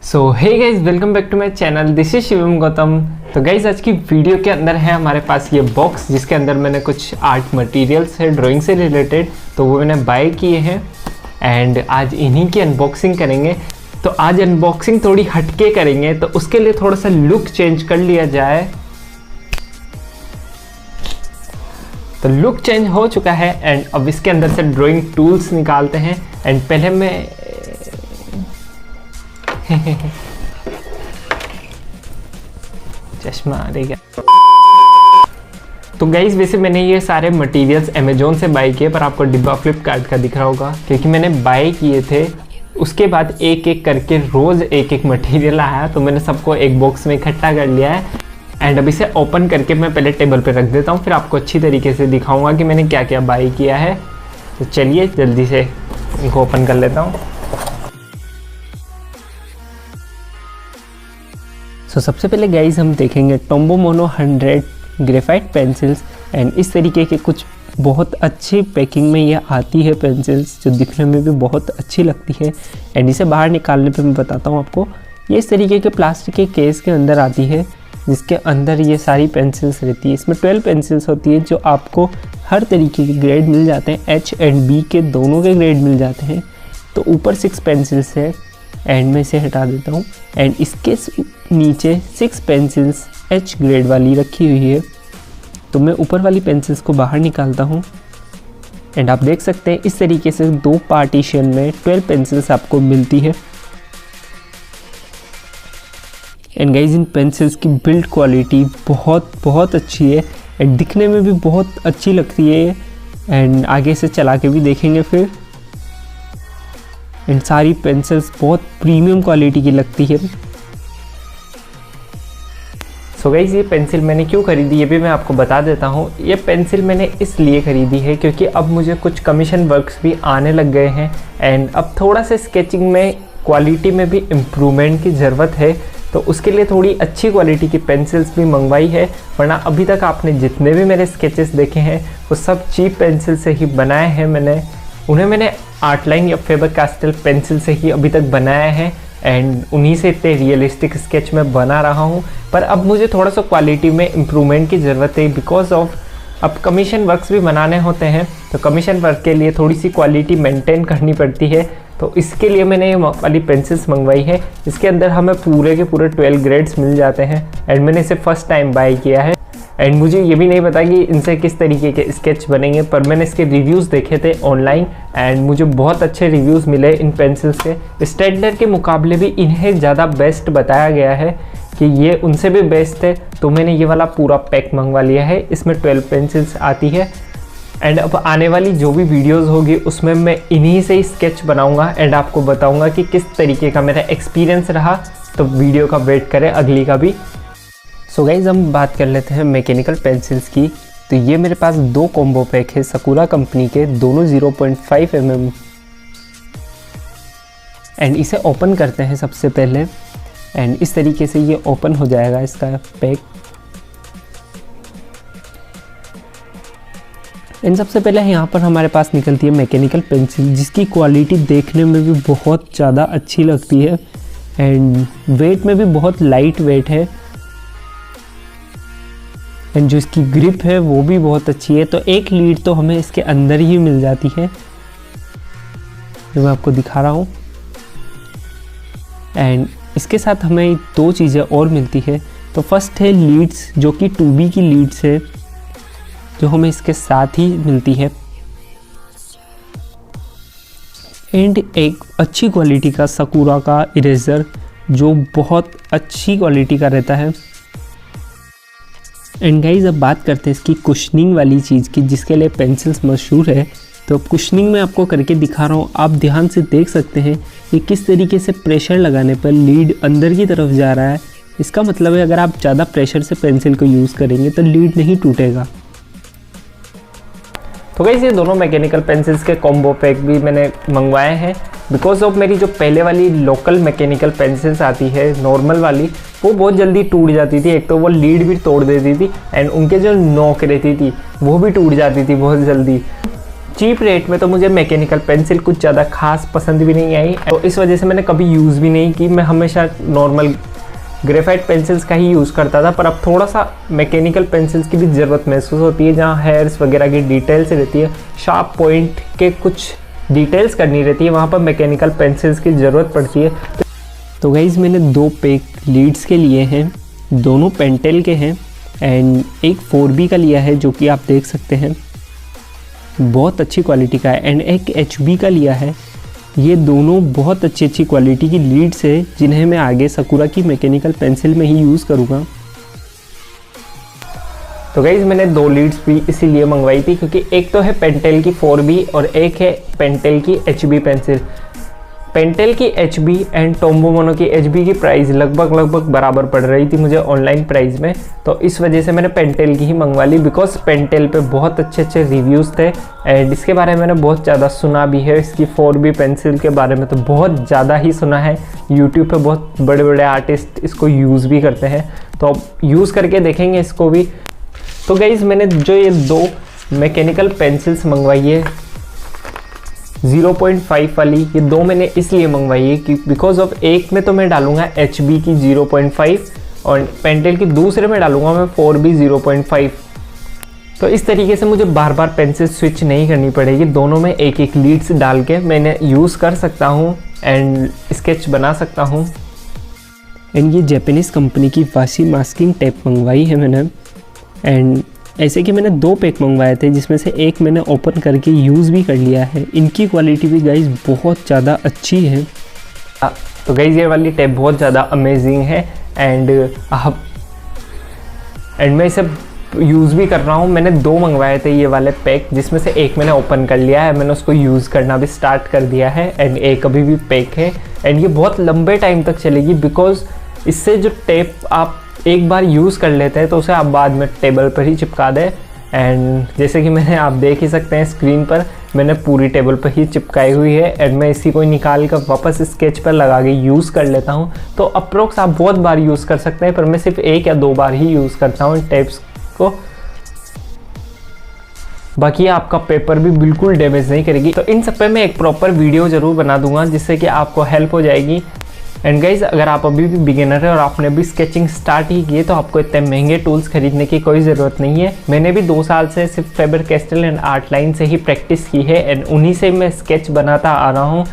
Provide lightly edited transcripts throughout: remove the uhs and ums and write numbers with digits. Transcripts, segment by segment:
So hey guys, welcome back to my channel. This is Shivam Gautam. तो guys, आज की video के अंदर है हमारे पास ये बॉक्स, जिसके अंदर मैंने कुछ आर्ट मटेरियल्स है ड्राइंग से रिलेटेड, तो वो मैंने बाय किए हैं एंड आज इन्हीं की अनबॉक्सिंग करेंगे। तो आज अनबॉक्सिंग थोड़ी हटके करेंगे, तो उसके लिए थोड़ा सा लुक चेंज कर लिया जाए। तो लुक चेंज हो चुका है एंड अब इसके अंदर से ड्राइंग टूल्स निकालते हैं। एंड पहले मैं चश्मा आ गया। तो गाइज, वैसे मैंने ये सारे मटेरियल्स अमेजोन से बाय किए, पर आपको डिब्बा फ्लिपकार्ट का दिख रहा होगा क्योंकि मैंने बाय किए थे। उसके बाद एक एक करके रोज़ एक एक मटेरियल आया, तो मैंने सबको एक बॉक्स में इकट्ठा कर लिया है। एंड अब इसे ओपन करके मैं पहले टेबल पे रख देता हूँ, फिर आपको अच्छी तरीके से दिखाऊंगा कि मैंने क्या क्या बाय किया है। तो चलिए जल्दी से इनको ओपन कर लेता हूँ। सो सबसे पहले गाइज हम देखेंगे Tombow mono 100 graphite pencils. And इस तरीके के कुछ बहुत अच्छी पैकिंग में ये आती है पेंसिल्स, जो दिखने में भी बहुत अच्छी लगती है। एंड इसे बाहर निकालने पे मैं बताता हूँ आपको। ये इस तरीके के प्लास्टिक के केस के अंदर आती है, जिसके अंदर ये सारी पेंसिल्स रहती है। इसमें 12 पेंसिल्स होती है, जो आपको हर तरीके के ग्रेड मिल जाते हैं। H एंड B के दोनों के ग्रेड मिल जाते हैं। तो ऊपर 6 पेंसिल्स है एंड में इसे हटा देता हूँ। एंड इसके नीचे 6 पेंसिल्स H ग्रेड वाली रखी हुई है। तो मैं ऊपर वाली पेंसिल्स को बाहर निकालता हूँ एंड आप देख सकते हैं इस तरीके से 2 पार्टीशन में 12 पेंसिल्स आपको मिलती है। एंड गाइज, इन पेंसिल्स की बिल्ड क्वालिटी बहुत अच्छी है एंड दिखने में भी बहुत अच्छी लगती है। एंड आगे से चला के भी देखेंगे फिर। एंड सारी पेंसिल्स बहुत प्रीमियम क्वालिटी की लगती है। सो गाइज, ये पेंसिल मैंने क्यों खरीदी ये भी मैं आपको बता देता हूँ। ये पेंसिल मैंने इसलिए ख़रीदी है क्योंकि अब मुझे कुछ कमीशन वर्क्स भी आने लग गए हैं एंड अब थोड़ा सा स्केचिंग में क्वालिटी में भी इम्प्रूवमेंट की ज़रूरत है। तो उसके लिए थोड़ी अच्छी क्वालिटी की पेंसिल्स भी मंगवाई है, वरना अभी तक आपने जितने भी मेरे स्केचेस देखे हैं वो सब चीप पेंसिल से ही बनाए हैं। उन्हें मैंने आर्ट लाइन या फेबर कास्टल पेंसिल से ही अभी तक बनाया है एंड उन्हीं से इतने रियलिस्टिक स्केच में बना रहा हूँ। पर अब मुझे थोड़ा सा क्वालिटी में इम्प्रूवमेंट की ज़रूरत है, बिकॉज ऑफ अब कमीशन वर्क्स भी बनाने होते हैं। तो कमीशन वर्क के लिए थोड़ी सी क्वालिटी मेंटेन करनी पड़ती है। तो इसके लिए मैंने ये वाली पेंसिल्स मंगवाई है। इसके अंदर हमें पूरे के पूरे 12 ग्रेड्स मिल जाते हैं एंड मैंने इसे फर्स्ट टाइम बाय किया है। एंड मुझे ये भी नहीं पता कि इनसे किस तरीके के स्केच बनेंगे, पर मैंने इसके रिव्यूज़ देखे थे ऑनलाइन एंड मुझे बहुत अच्छे रिव्यूज़ मिले इन पेंसिल्स के। स्टेडलर के मुकाबले भी इन्हें ज़्यादा बेस्ट बताया गया है कि ये उनसे भी बेस्ट है। तो मैंने ये वाला पूरा पैक मंगवा लिया है। इसमें 12 पेंसिल्स आती है एंड अब आने वाली जो भी वीडियोस होगी उसमें मैं इन्हीं से ही स्केच बनाऊंगा एंड आपको बताऊंगा कि किस तरीके का मेरा एक्सपीरियंस रहा। तो वीडियो का वेट करें अगली का भी। सो गाइज, हम बात कर लेते हैं मैकेनिकल पेंसिल्स की। तो ये मेरे पास 2 कॉम्बो पैक है सकूरा कंपनी के, दोनों 0.5 mm। एंड इसे ओपन करते हैं सबसे पहले एंड इस तरीके से ये ओपन हो जाएगा इसका पैक। एंड सबसे पहले यहाँ पर हमारे पास निकलती है मैकेनिकल पेंसिल, जिसकी क्वालिटी देखने में भी बहुत ज़्यादा अच्छी लगती है एंड वेट में भी बहुत लाइट वेट है। एंड जो इसकी ग्रिप है वो भी बहुत अच्छी है। तो एक लीड तो हमें इसके अंदर ही मिल जाती है, जो मैं आपको दिखा रहा हूँ। एंड इसके साथ हमें 2 चीज़ें और मिलती है। तो फर्स्ट है लीड्स, जो कि 2B की लीड्स है, जो हमें इसके साथ ही मिलती है। एंड एक अच्छी क्वालिटी का सकूरा का इरेज़र, जो बहुत अच्छी क्वालिटी का रहता है। एंड गाइज, अब बात करते हैं इसकी कुशनिंग वाली चीज़ की, जिसके लिए पेंसिल्स मशहूर है। तो अब कुशनिंग में आपको करके दिखा रहा हूँ। आप ध्यान से देख सकते हैं कि किस तरीके से प्रेशर लगाने पर लीड अंदर की तरफ जा रहा है। इसका मतलब है अगर आप ज़्यादा प्रेशर से पेंसिल को यूज़ करेंगे तो लीड नहीं टूटेगा। तो गाइस, ये दोनों मैकेनिकल पेंसिल्स के कॉम्बो पैक भी मैंने मंगवाए हैं, बिकॉज ऑफ मेरी जो पहले वाली लोकल मैकेनिकल पेंसिल्स आती है नॉर्मल वाली, वो बहुत जल्दी टूट जाती थी। एक तो वो लीड भी तोड़ देती थी एंड उनके जो नोक रहती थी वो भी टूट जाती थी बहुत जल्दी। चीप रेट में तो मुझे मैकेनिकल पेंसिल कुछ ज़्यादा खास पसंद भी नहीं आई, तो इस वजह से मैंने कभी यूज़ भी नहीं की। मैं हमेशा नॉर्मल ग्रेफाइट पेंसिल्स का ही यूज़ करता था, पर अब थोड़ा सा मैकेनिकल पेंसिल्स की भी ज़रूरत महसूस होती है, जहाँ हेयर्स वगैरह की डिटेल्स रहती है, शार्प पॉइंट के कुछ डिटेल्स करनी रहती है, वहाँ पर मैकेनिकल पेंसिल्स की ज़रूरत पड़ती है। तो गाइज़ मैंने 2 पैक लीड्स के लिए हैं, दोनों पेंटेल के हैं एंड एक 4B का लिया है जो कि आप देख सकते हैं बहुत अच्छी क्वालिटी का है, एंड एक HB का लिया है। ये दोनों बहुत अच्छी क्वालिटी की लीड्स है जिन्हें मैं आगे सकुरा की मैकेनिकल पेंसिल में ही यूज़ करूँगा। तो गाइज़ मैंने 2 लीड्स भी इसीलिए मंगवाई थी क्योंकि एक तो है पेंटेल की 4B और एक है पेंटेल की HB पेंसिल। पेंटेल की HB एंड टोम्बो मोनो की HB की प्राइस लगभग बराबर पड़ रही थी मुझे ऑनलाइन प्राइस में, तो इस वजह से मैंने पेंटेल की ही मंगवा ली, बिकॉज पेंटेल पे बहुत अच्छे रिव्यूज़ थे एंड इसके बारे में मैंने बहुत ज़्यादा सुना भी है। इसकी 4B पेंसिल के बारे में तो बहुत ज़्यादा ही सुना है, यूट्यूब पे बहुत बड़े आर्टिस्ट इसको यूज़ भी करते हैं, तो अब यूज़ करके देखेंगे इसको भी। तो गाइज़ मैंने जो ये 2 मैकेनिकल पेंसिल्स मंगवाई है 0.5 वाली, ये 2 मैंने इसलिए मंगवाई है कि बिकॉज ऑफ एक में तो मैं डालूंगा HB की 0.5 और पेंटेल की दूसरे में डालूंगा मैं 4B 0.5, तो इस तरीके से मुझे बार बार पेंसिल स्विच नहीं करनी पड़ेगी, दोनों में एक लीड्स डाल के मैंने यूज़ कर सकता हूँ एंड स्केच बना सकता हूँ। एंड ये जापानीज़ कंपनी की वाशी मास्किंग टेप मंगवाई है मैंने, एंड ऐसे कि मैंने 2 पैक मंगवाए थे जिसमें से एक मैंने ओपन करके यूज़ भी कर लिया है। इनकी क्वालिटी भी गाइज़ बहुत ज़्यादा अच्छी है। तो गाइज़ ये वाली टेप बहुत ज़्यादा अमेजिंग है एंड मैं इसे यूज़ भी कर रहा हूँ। मैंने 2 मंगवाए थे ये वाले पैक, जिसमें से एक मैंने ओपन कर लिया है, मैंने उसको यूज़ करना भी स्टार्ट कर दिया है एंड एक अभी भी पैक है एंड ये बहुत लंबे टाइम तक चलेगी, बिकॉज इससे जो टेप आप एक बार यूज़ कर लेते हैं तो उसे आप बाद में टेबल पर ही चिपका दें। एंड जैसे कि आप देख ही सकते हैं स्क्रीन पर, मैंने पूरी टेबल पर ही चिपकाई हुई है एंड मैं इसी को निकाल कर वापस स्केच पर लगा के यूज़ कर लेता हूँ। तो अप्रोक्स आप बहुत बार यूज़ कर सकते हैं, पर मैं सिर्फ 1 या 2 बार ही यूज़ करता हूँ टेप्स को, बाकी आपका पेपर भी बिल्कुल डैमेज नहीं करेगी। तो इन सब पे मैं एक प्रॉपर वीडियो ज़रूर बना दूंगा जिससे कि आपको हेल्प हो जाएगी। एंड गाइज़ अगर आप अभी भी बिगिनर है और आपने भी स्केचिंग स्टार्ट ही की है तो आपको इतने महंगे टूल्स खरीदने की कोई ज़रूरत नहीं है। मैंने भी 2 साल से सिर्फ Faber Castell and art line से ही प्रैक्टिस की है एंड उन्हीं से मैं स्केच बनाता आ रहा हूँ।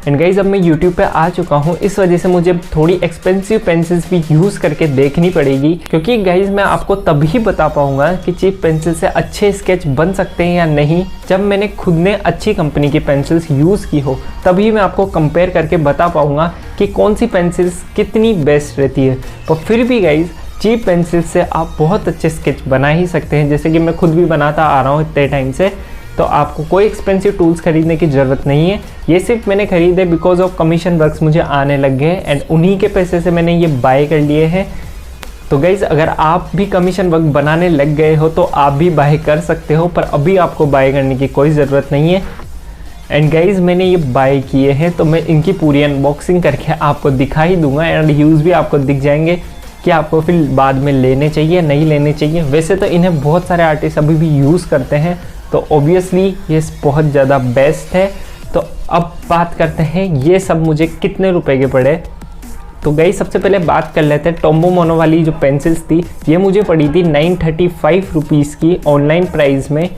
एंड गाइज़ अब मैं यूट्यूब पे आ चुका हूँ, इस वजह से मुझे थोड़ी एक्सपेंसिव पेंसिल्स भी यूज़ करके देखनी पड़ेगी, क्योंकि गाइज़ मैं आपको तभी बता पाऊँगा कि चीप पेंसिल से अच्छे स्केच बन सकते हैं या नहीं जब मैंने खुद ने अच्छी कंपनी की पेंसिल्स यूज़ की हो, तभी मैं आपको कंपेयर करके बता पाऊँगा कि कौन सी पेंसिल्स कितनी बेस्ट रहती है। पर फिर भी गाइज़ चीप पेंसिल से आप बहुत अच्छे स्केच बना ही सकते हैं, जैसे कि मैं खुद भी बनाता आ रहा हूँ इतने टाइम से। तो आपको कोई एक्सपेंसिव टूल्स खरीदने की ज़रूरत नहीं है, ये सिर्फ मैंने खरीदे बिकॉज ऑफ कमीशन वर्क्स मुझे आने लग गए एंड उन्हीं के पैसे से मैंने ये बाय कर लिए हैं। तो गाइज़ अगर आप भी कमीशन वर्क बनाने लग गए हो तो आप भी बाय कर सकते हो, पर अभी आपको बाय करने की कोई ज़रूरत नहीं है। एंड गाइज़ मैंने ये बाय किए हैं तो मैं इनकी पूरी अनबॉक्सिंग करके आपको दिखा ही दूंगा एंड यूज़ भी आपको दिख जाएंगे कि आपको फिर बाद में लेने चाहिए नहीं लेने चाहिए। वैसे तो इन्हें बहुत सारे आर्टिस्ट अभी भी यूज़ करते हैं, तो ऑब्वियसली ये बहुत ज़्यादा बेस्ट है। तो अब बात करते हैं ये सब मुझे कितने रुपए के पड़े। तो गाइस सबसे पहले बात कर लेते हैं टोम्बो मोनो वाली जो पेंसिल्स थी, ये मुझे पड़ी थी 935 रुपीज़ की ऑनलाइन प्राइस में।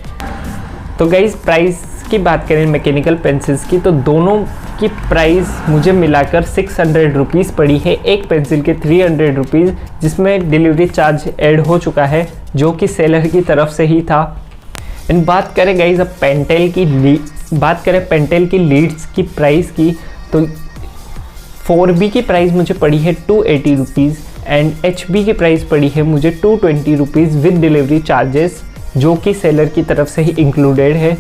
तो गाइस प्राइस की बात करें मैकेनिकल पेंसिल्स की, तो दोनों की प्राइस मुझे मिलाकर 600 रुपीज़ पड़ी है, एक पेंसिल के 300 रुपीज़, जिसमें डिलीवरी चार्ज ऐड हो चुका है जो कि सेलर की तरफ से ही था। इन बात करें गाइस अब पेंटेल की लीड्स की प्राइस की, तो 4B की प्राइस मुझे पड़ी है 280 रुपीज़ एंड HB की प्राइस पड़ी है मुझे 220 रुपीज़ विद डिलीवरी चार्जेस, जो कि सेलर की तरफ से ही इंक्लूडेड है।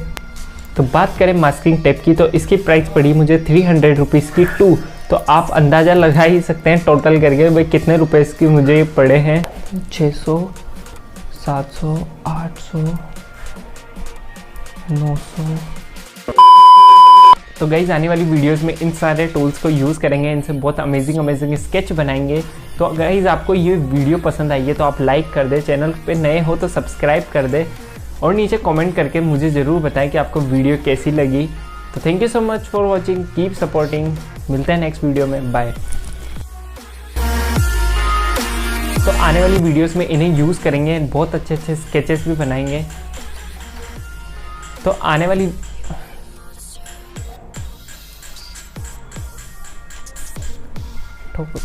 तो बात करें मास्किंग टेप की, तो इसकी प्राइस पड़ी मुझे 300 रुपीज़ की 2, तो आप अंदाज़ा लगा ही सकते हैं टोटल करके भाई कितने रुपए इसकी मुझे ये पड़े हैं। 600, 700, 800, 900। तो गाइज आने वाली वीडियोस में इन सारे टूल्स को यूज़ करेंगे, इनसे बहुत अमेजिंग स्केच बनाएंगे। तो गाइज आपको ये वीडियो पसंद आई है तो आप लाइक कर दे, चैनल पे नए हो तो सब्सक्राइब कर दे और नीचे कमेंट करके मुझे ज़रूर बताएं कि आपको वीडियो कैसी लगी। तो thank you so much for watching, keep supporting, मिलते हैं नेक्स्ट वीडियो में, बाय। तो आने वाली वीडियोस में इन्हें यूज़ करेंगे, बहुत अच्छे अच्छे स्केचेस भी बनाएंगे। तो आने वाली ठोको